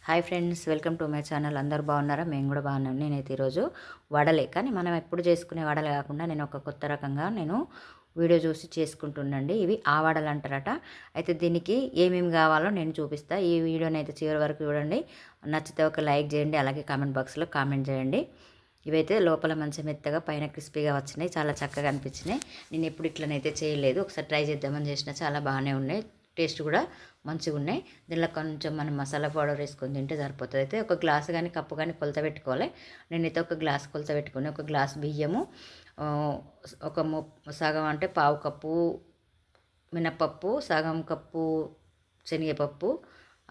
Hi friends, welcome to my channel. అందరూ బాగున్నారా? మేము కూడా బాగున్నాం. నేనైతే ఈరోజు వడలే, కానీ మనం ఎప్పుడు చేసుకునే వడలు కాకుండా నేను ఒక కొత్త రకంగా వీడియో చూసి చేసుకుంటున్నాండి. ఇవి ఆ వడలు అంటారట. అయితే దీనికి ఏమేమి కావాలో నేను చూపిస్తా. ఈ వీడియోని అయితే చివరి వరకు చూడండి. నచ్చితే ఒక లైక్ చేయండి, అలాగే కామెంట్ బాక్స్లో కామెంట్ చేయండి. ఇవైతే లోపల మంచి మెత్తగా పైన క్రిస్పీగా వచ్చినాయి, చాలా చక్కగా అనిపించినాయి. నేను ఎప్పుడు ఇట్లనైతే చేయలేదు, ఒకసారి ట్రై చేద్దామని చేసిన. చాలా బాగానే ఉన్నాయి, టేస్ట్ కూడా మంచిగా ఉన్నాయి. దీనిలో కొంచెం మనం మసాలా పౌడర్ వేసుకొని తింటే సరిపోతుంది. అయితే ఒక గ్లాసు కానీ కప్పు కానీ కొలత పెట్టుకోవాలి. నేనైతే ఒక గ్లాస్ కొలత పెట్టుకుని, ఒక గ్లాస్ బియ్యము, ఒక సగం అంటే పావు కప్పు మినపప్పు, సగం కప్పు శనగపప్పు,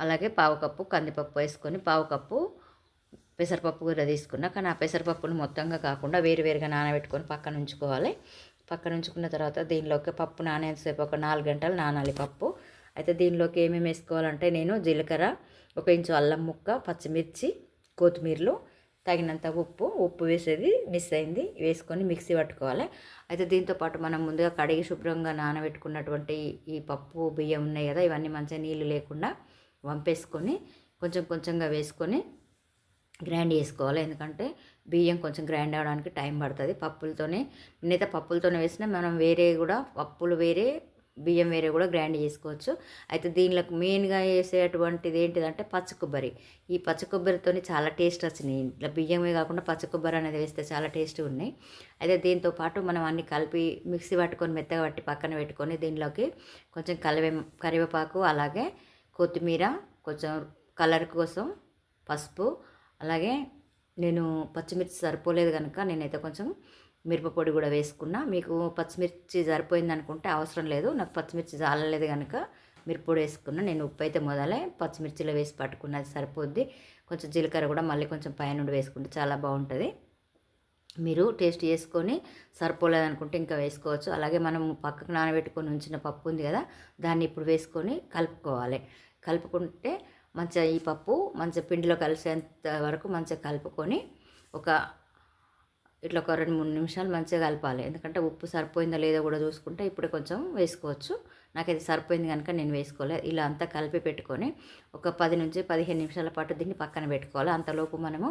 అలాగే పావు కప్పు కందిపప్పు వేసుకొని, పావు కప్పు పెసరపప్పు కూడా తీసుకున్నా. కానీ ఆ పెసరపప్పును మొత్తంగా కాకుండా వేరువేరుగా నానబెట్టుకొని పక్కన ఉంచుకోవాలి. పక్కన ఉంచుకున్న తర్వాత దీనిలోకి పప్పు నానేసేపు ఒక 4 గంటలు నానాలి పప్పు. అయితే దీనిలోకి ఏమేమి వేసుకోవాలంటే, నేను జీలకర్ర, 1 ఇంచు అల్లం ముక్క, పచ్చిమిర్చి, కొత్తిమీరలు, తగినంత ఉప్పు వేసేది మిస్ అయింది, వేసుకొని మిక్సీ పట్టుకోవాలి. అయితే దీంతోపాటు మనం ముందుగా కడిగి శుభ్రంగా నానబెట్టుకున్నటువంటి ఈ పప్పు బియ్యం ఉన్నాయి కదా, ఇవన్నీ మంచిగా నీళ్ళు లేకుండా వంపేసుకొని కొంచెం కొంచెంగా వేసుకొని గ్రైండ్ చేసుకోవాలి. ఎందుకంటే బియ్యం కొంచెం గ్రైండ్ అవ్వడానికి టైం పడుతుంది. నేనైతే పప్పులతోనే వేసినా, మనం వేరే కూడా పప్పులు వేరే బియ్యం వేరే కూడా గ్రైండ్ చేసుకోవచ్చు. అయితే దీనిలోకి మెయిన్గా వేసేటువంటిది ఏంటిదంటే పచ్చి కొబ్బరి. ఈ పచ్చి కొబ్బరితో చాలా టేస్ట్ వచ్చినాయి. ఇట్లా బియ్యమే కాకుండా పచ్చి కొబ్బరి అనేది వేస్తే చాలా టేస్ట్ ఉన్నాయి. అయితే దీంతో పాటు మనం అన్ని కలిపి మిక్సీ పట్టుకొని మెత్తగా పట్టి పక్కన పెట్టుకొని, దీనిలోకి కొంచెం కరివేపాకు, అలాగే కొత్తిమీర, కొంచెం కలర్ కోసం పసుపు, అలాగే నేను పచ్చిమిర్చి సరిపోలేదు కనుక నేనైతే కొంచెం మిరపపొడి కూడా వేసుకున్నా. మీకు పచ్చిమిర్చి సరిపోయింది అనుకుంటే అవసరం లేదు, నాకు పచ్చిమిర్చి చాలలేదు కనుక మిరపపొడి వేసుకున్నా. నేను ఉప్పు అయితే మొదలే పచ్చిమిర్చిలో వేసి పట్టుకున్నది సరిపోద్ది. కొంచెం జీలకర్ర కూడా మళ్ళీ కొంచెం పైనుండి వేసుకుంటే చాలా బాగుంటుంది. మీరు టేస్ట్ చేసుకొని సరిపోలేదు అనుకుంటే ఇంకా వేసుకోవచ్చు. అలాగే మనం పక్కకు నానబెట్టుకొని ఉంచిన పప్పు ఉంది కదా, దాన్ని ఇప్పుడు వేసుకొని కలుపుకోవాలి. కలుపుకుంటే మంచిగా ఈ పప్పు మంచిగా పిండిలో కలిసేంత వరకు మంచిగా కలుపుకొని ఇట్లా ఒక 2-3 నిమిషాలు మంచిగా కలపాలి. ఎందుకంటే ఉప్పు సరిపోయిందో లేదో కూడా చూసుకుంటే ఇప్పుడే కొంచెం వేసుకోవచ్చు. నాకైతే సరిపోయింది కనుక నేను వేసుకోలేదు. ఇలా అంతా కలిపి పెట్టుకొని ఒక 10 నుంచి 15 నిమిషాల పాటు దీన్ని పక్కన పెట్టుకోవాలి. అంతలోపు మనము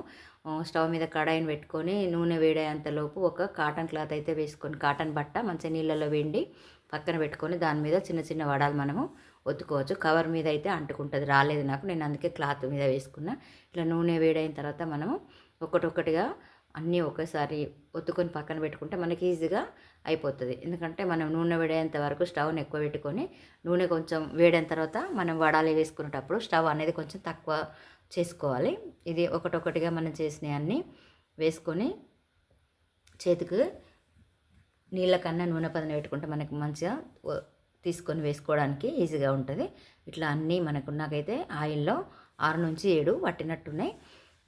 స్టవ్ మీద కడాయిని పెట్టుకొని నూనె వేడేంతలోపు ఒక కాటన్ క్లాత్ అయితే వేసుకొని, కాటన్ బట్ట మంచిగా నీళ్ళలో వేండి పక్కన పెట్టుకొని, దాని మీద చిన్న చిన్న వడాలు మనము ఒత్తుకోవచ్చు. కవర్ మీద అయితే అంటుకుంటుంది, రాలేదు నాకు, నేను అందుకే క్లాత్ మీద వేసుకున్నా. ఇట్లా నూనె వేడైన తర్వాత మనము ఒక్కొక్కటిగా అన్నీ ఒకేసారి ఒత్తుకొని పక్కన పెట్టుకుంటే మనకి ఈజీగా అయిపోతుంది. ఎందుకంటే మనం నూనె వేడేంత వరకు స్టవ్ని ఎక్కువ పెట్టుకొని, నూనె కొంచెం వేడైన తర్వాత మనం వడాలు వేసుకునేటప్పుడు స్టవ్ అనేది కొంచెం తక్కువ చేసుకోవాలి. ఇది ఒకటొకటిగా మనం చేసినవి అన్నీ వేసుకొని చేతికి నీళ్ళ కన్నా నూనె పదన పెట్టుకుంటే మనకి మంచిగా తీసుకొని వేసుకోవడానికి ఈజీగా ఉంటుంది. ఇట్లా అన్నీ నాకైతే ఆయిల్లో 6 నుంచి 7 పట్టినట్టున్నాయి.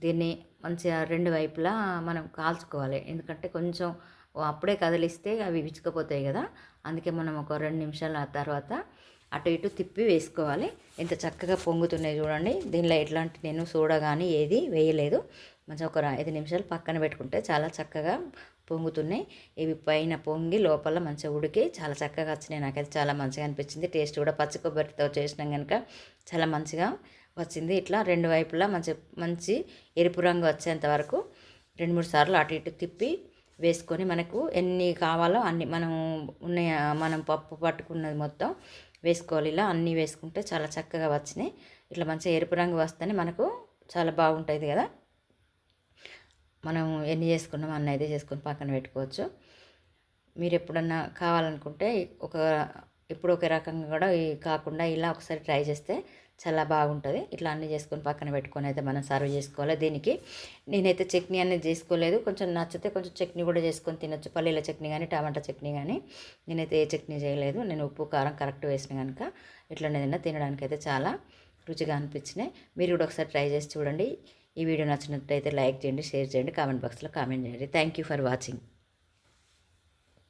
దీన్ని మంచిగా 2 వైపులా మనం కాల్చుకోవాలి. ఎందుకంటే కొంచెం అప్పుడే కదిలిస్తే అవి విచ్చుకపోతాయి కదా, అందుకే మనం ఒక 2 నిమిషాల తర్వాత అటు ఇటు తిప్పి వేసుకోవాలి. ఎంత చక్కగా పొంగుతున్నాయి చూడండి. దీనిలో ఎట్లాంటి నేను సోడా కానీ ఏది వేయలేదు. మంచిగా ఒక 5 నిమిషాలు పక్కన పెట్టుకుంటే చాలా చక్కగా పొంగుతున్నాయి. ఇవి పైన పొంగి లోపల మంచిగా ఉడికి చాలా చక్కగా వచ్చినాయి. నాకైతే చాలా మంచిగా అనిపించింది. టేస్ట్ కూడా పచ్చి కొబ్బరితో చేసినాం కనుక చాలా మంచిగా వచ్చింది. ఇట్లా 2 వైపులా మంచి ఎరుపు రంగు వచ్చేంత వరకు 2-3 సార్లు అటు ఇటు తిప్పి వేసుకొని, మనకు ఎన్ని కావాలో అన్ని మనం పప్పు పట్టుకున్నది మొత్తం వేసుకోవాలి. ఇలా అన్నీ వేసుకుంటే చాలా చక్కగా వచ్చినాయి. ఇట్లా మంచిగా ఎరుపు రంగు వస్తేనే మనకు చాలా బాగుంటుంది కదా. మనం ఎన్ని చేసుకున్నామో అన్నీ అయితే చేసుకొని పక్కన పెట్టుకోవచ్చు. మీరు ఎప్పుడన్నా కావాలనుకుంటే ఇప్పుడు ఒక రకంగా కూడా కాకుండా ఇలా ఒకసారి ట్రై చేస్తే చాలా బాగుంటుంది. ఇట్లా అన్నీ చేసుకొని పక్కన పెట్టుకొని అయితే మనం సర్వ్ చేసుకోవాలి. దీనికి నేనైతే చట్నీ అనేది చేసుకోలేదు. కొంచెం నచ్చితే కొంచెం చట్నీ కూడా చేసుకొని తినొచ్చు, పల్లీల చట్నీ కానీ టమాటా చట్నీ కానీ. నేనైతే ఏ చట్నీ చేయలేదు, నేను ఉప్పు కారం కరెక్ట్ వేసిన కనుక ఇట్లా తినడానికి అయితే చాలా రుచిగా అనిపించినాయి. మీరు కూడా ఒకసారి ట్రై చేసి చూడండి. ఈ వీడియో నచ్చినట్లయితే లైక్ చేయండి, షేర్ చేయండి, కామెంట్ బాక్స్లో కామెంట్ చేయండి. Thank you for watching.